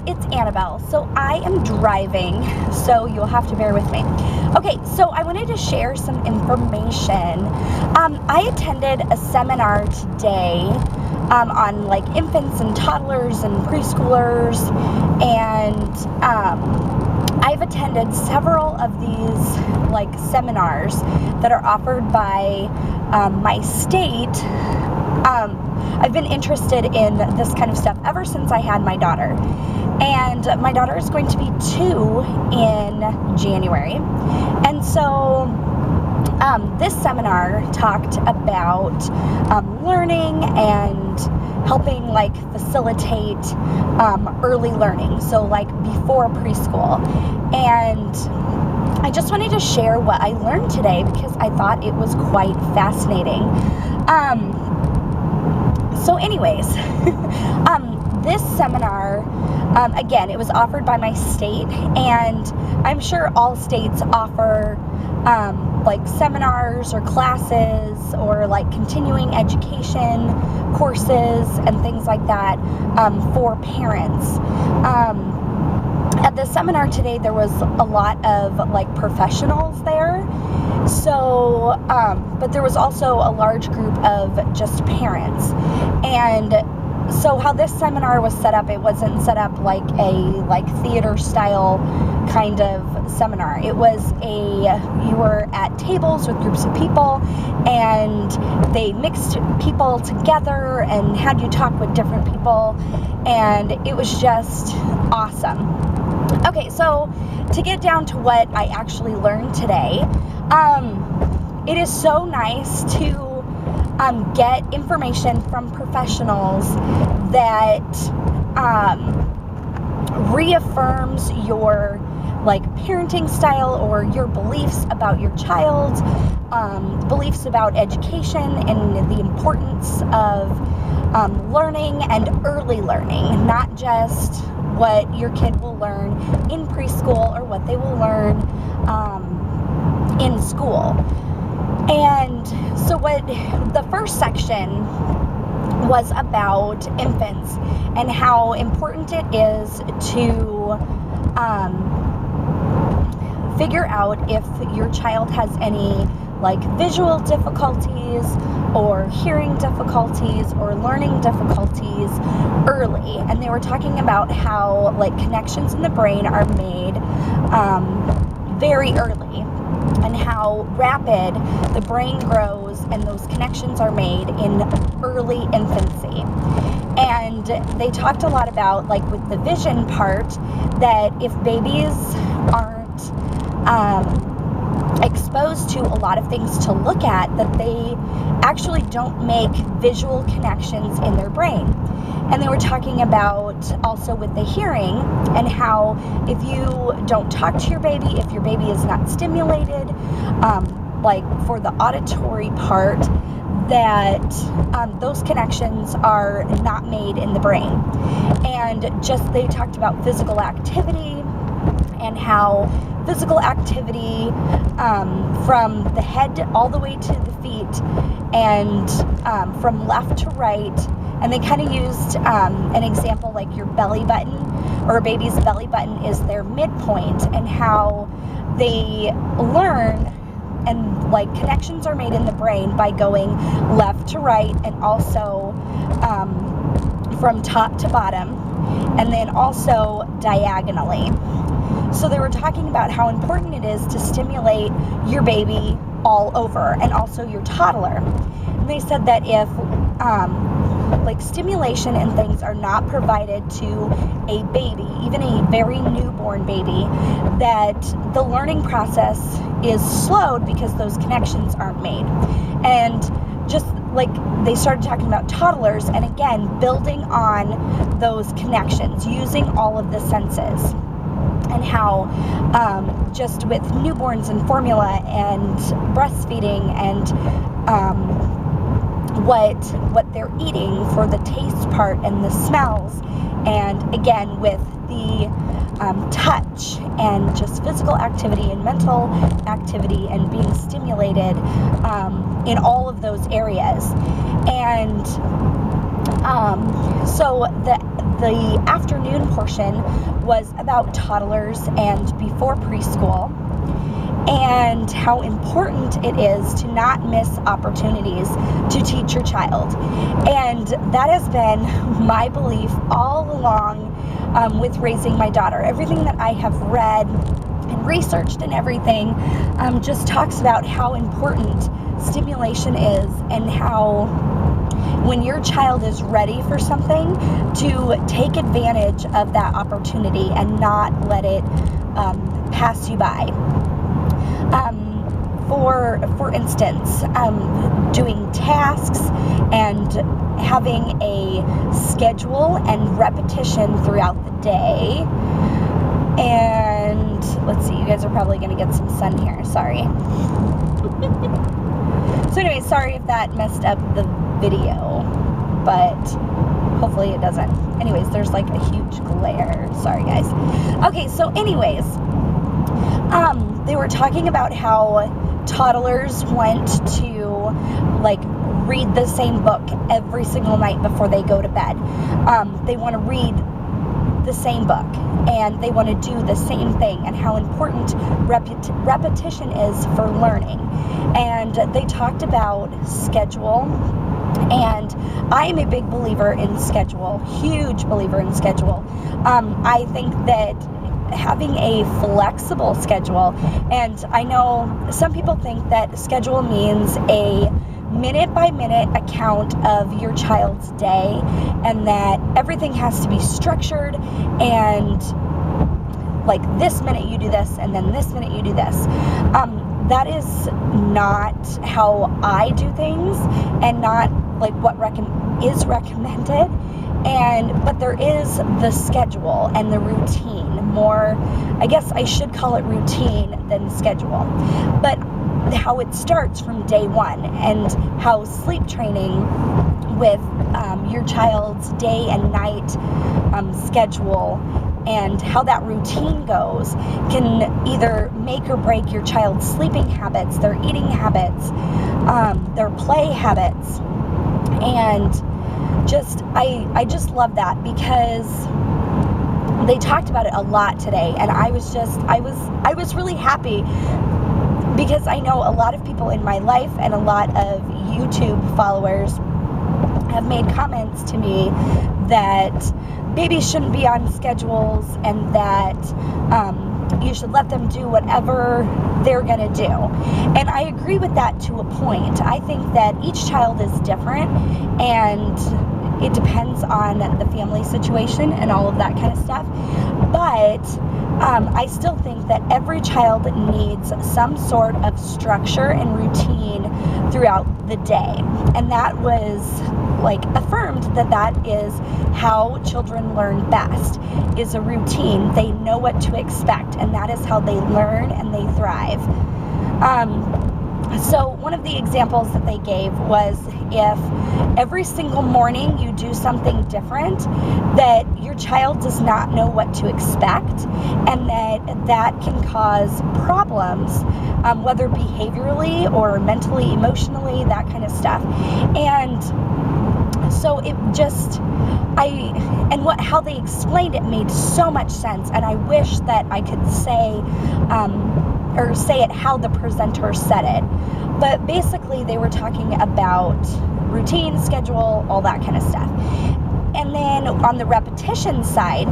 it's Annabelle. So I am driving, so you'll have to bear with me. Okay, so I wanted to share some information. I attended a seminar today on like infants and toddlers and preschoolers, and I've attended several of these like seminars that are offered by my state. I've been interested in this kind of stuff ever since I had my daughter. And my daughter is going to be 2 in January. And so this seminar talked about learning and helping like facilitate early learning. So like before preschool. And I just wanted to share what I learned today because I thought it was quite fascinating. So anyways, this seminar, again, it was offered by my state, and I'm sure all states offer like seminars or classes or like continuing education courses and things like that for parents. At the seminar today, there was a lot of like professionals there. So, but there was also a large group of just parents. And so how this seminar was set up, it wasn't set up like a theater style kind of seminar. It was you were at tables with groups of people, and they mixed people together and had you talk with different people, and it was just awesome. Okay, so to get down to what I actually learned today, it is so nice to get information from professionals that reaffirms your like parenting style or your beliefs about your child, beliefs about education and the importance of learning and early learning, not just what your kid will learn in preschool or what they will learn in school. And so what the first section was about infants and how important it is to figure out if your child has any like visual difficulties or hearing difficulties or learning difficulties early. And they were talking about how like connections in the brain are made very early, and how rapid the brain grows and those connections are made in early infancy. And they talked a lot about, like with the vision part, that if babies aren't exposed to a lot of things to look at, that they actually don't make visual connections in their brain. And they were talking about also with the hearing, and how if you don't talk to your baby, if your baby is not stimulated, like for the auditory part, that those connections are not made in the brain. And just they talked about physical activity and how physical activity from the head all the way to the feet and from left to right. And they kind of used an example like your belly button, or a baby's belly button is their midpoint, and how they learn and like connections are made in the brain by going left to right, and also from top to bottom, and then also diagonally. So they were talking about how important it is to stimulate your baby all over, and also your toddler. And they said that if like stimulation and things are not provided to a baby, even a very newborn baby, that the learning process is slowed because those connections aren't made. And just like they started talking about toddlers, and again, building on those connections, using all of the senses, and how just with newborns and formula and breastfeeding and what they're eating for the taste part and the smells, and again with the touch and just physical activity and mental activity and being stimulated in all of those areas. And so the afternoon portion was about toddlers and before preschool, and how important it is to not miss opportunities to teach your child. And that has been my belief all along with raising my daughter. Everything that I have read and researched and everything just talks about how important stimulation is, and how when your child is ready for something, to take advantage of that opportunity and not let it pass you by. For instance, doing tasks and having a schedule and repetition throughout the day. And let's see, you guys are probably going to get some sun here. Sorry. So anyway, sorry if that messed up the video, but hopefully it doesn't. Anyways, there's like a huge glare. Sorry, guys. Okay, so anyways, they were talking about how toddlers want to like read the same book every single night before they go to bed. They want to read the same book, and they want to do the same thing, and how important repetition is for learning. And they talked about schedule, and I am a big believer in schedule, huge believer in schedule. I think that having a flexible schedule, and I know some people think that schedule means a minute-by-minute account of your child's day, and that everything has to be structured, and like this minute you do this, and then this minute you do this. That is not how I do things, and not like what is recommended. But there is the schedule and the routine. More, I guess I should call it routine than schedule. But how it starts from day one, and how sleep training with your child's day and night schedule, and how that routine goes, can either make or break your child's sleeping habits, their eating habits, their play habits. And I just love that, because they talked about it a lot today, and I was really happy, because I know a lot of people in my life and a lot of YouTube followers have made comments to me that babies shouldn't be on schedules, and that you should let them do whatever they're going to do. And I agree with that to a point. I think that each child is different, and it depends on the family situation and all of that kind of stuff. But I still think that every child needs some sort of structure and routine throughout the day. And that was like affirmed that is how children learn best, is a routine. They know what to expect, and that is how they learn and they thrive. So one of the examples that they gave was, if every single morning you do something different, that your child does not know what to expect, and that can cause problems, whether behaviorally or mentally, emotionally, that kind of stuff. And so it just, how they explained it made so much sense, and I wish that I could say it how the presenter said it. But basically they were talking about routine, schedule, all that kind of stuff. And then on the repetition side,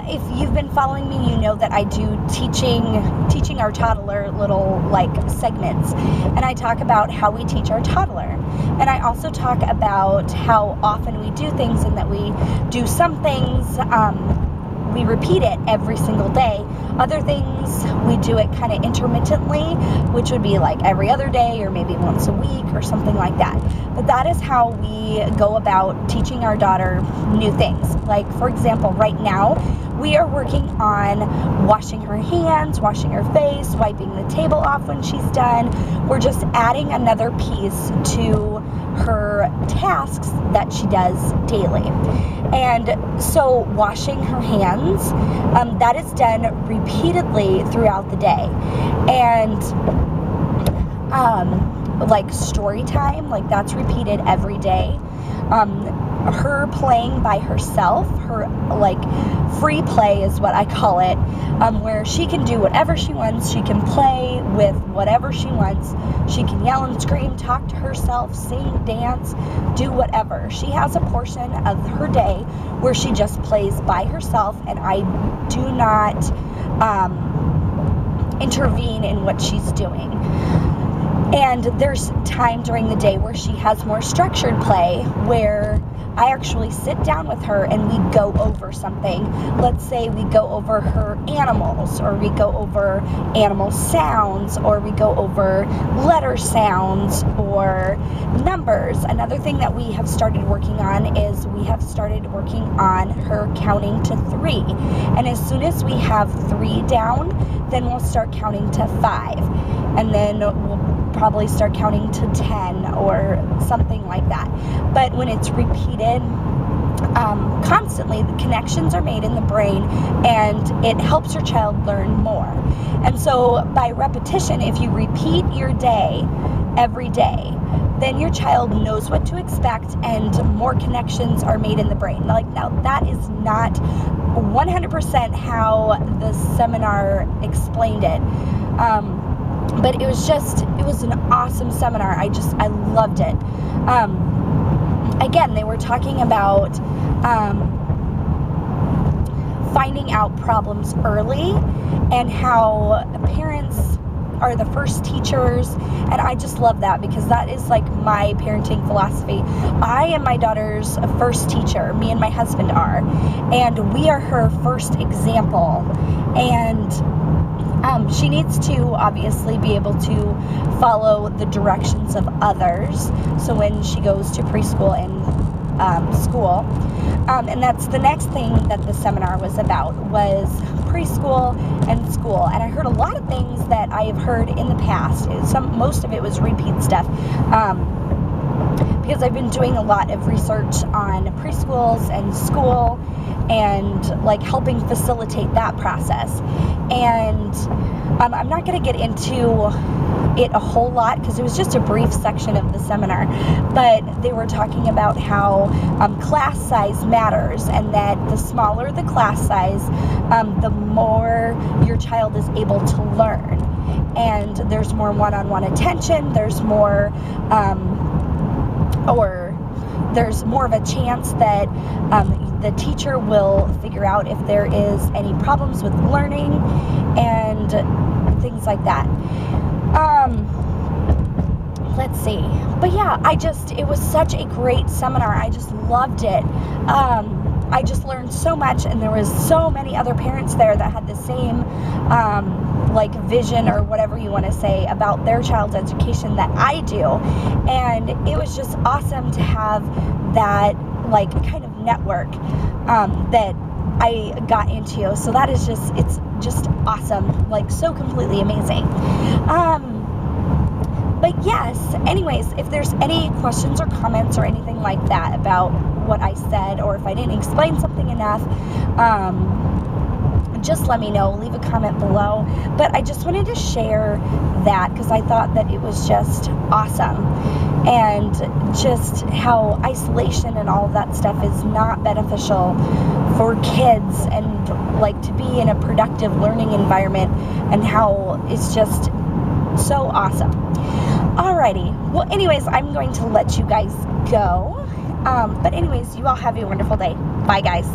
if you've been following me, you know that I do teaching our toddler little like segments, and I talk about how we teach our toddler, and I also talk about how often we do things, and that we do some things, we repeat it every single day. Other things, we do it kind of intermittently, which would be like every other day or maybe once a week or something like that. But that is how we go about teaching our daughter new things. Like, for example, right now, we are working on washing her hands, washing her face, wiping the table off when she's done. We're just adding another piece to her tasks that she does daily. And so washing her hands, that is done repeatedly throughout the day. And like story time, like that's repeated every day. her playing by herself, her like free play is what I call it, where she can do whatever she wants. She can play with whatever she wants. She can yell and scream, talk to herself, sing, dance, do whatever. She has a portion of her day where she just plays by herself, and I do not intervene in what she's doing. And there's time during the day where she has more structured play, where I actually sit down with her and we go over something. Let's say we go over her animals, or we go over animal sounds, or we go over letter sounds or numbers. Another thing that we have started working on is we have started working on her counting to 3. And as soon as we have 3 down, then we'll start counting to 5. And then we'll probably start counting to 10 or something like that. But when it's repeated constantly, the connections are made in the brain, and it helps your child learn more. And so by repetition, if you repeat your day every day, then your child knows what to expect, and more connections are made in the brain. Like, now that is not 100% how the seminar explained it. But it was an awesome seminar. I loved it. Again, they were talking about finding out problems early, and how parents are the first teachers. And I just love that, because that is like my parenting philosophy. I am my daughter's first teacher. Me and my husband are. And we are her first example. And she needs to obviously be able to follow the directions of others. So when she goes to preschool and school, and that's the next thing that the seminar was about, was preschool and school. And I heard a lot of things that I have heard in the past. Most of it was repeat stuff. Because I've been doing a lot of research on preschools and school, and like helping facilitate that process. And I'm not going to get into it a whole lot, because it was just a brief section of the seminar, but they were talking about how class size matters, and that the smaller the class size, the more your child is able to learn, and there's more one-on-one attention, there's more there's more of a chance that the teacher will figure out if there is any problems with learning and things like that. Let's see. But yeah, it was such a great seminar. I just loved it. I just learned so much, and there was so many other parents there that had the same like vision, or whatever you want to say, about their child's education that I do. And it was just awesome to have that like kind of network that I got into. So that is it's just awesome, like so completely amazing. But yes, anyways, if there's any questions or comments or anything like that about what I said, or if I didn't explain something enough, just let me know. Leave a comment below. But I just wanted to share that, because I thought that it was just awesome. And just how isolation and all of that stuff is not beneficial for kids, and like to be in a productive learning environment, and how it's just so awesome. Alrighty. Well, anyways, I'm going to let you guys go. But anyways, you all have a wonderful day. Bye, guys.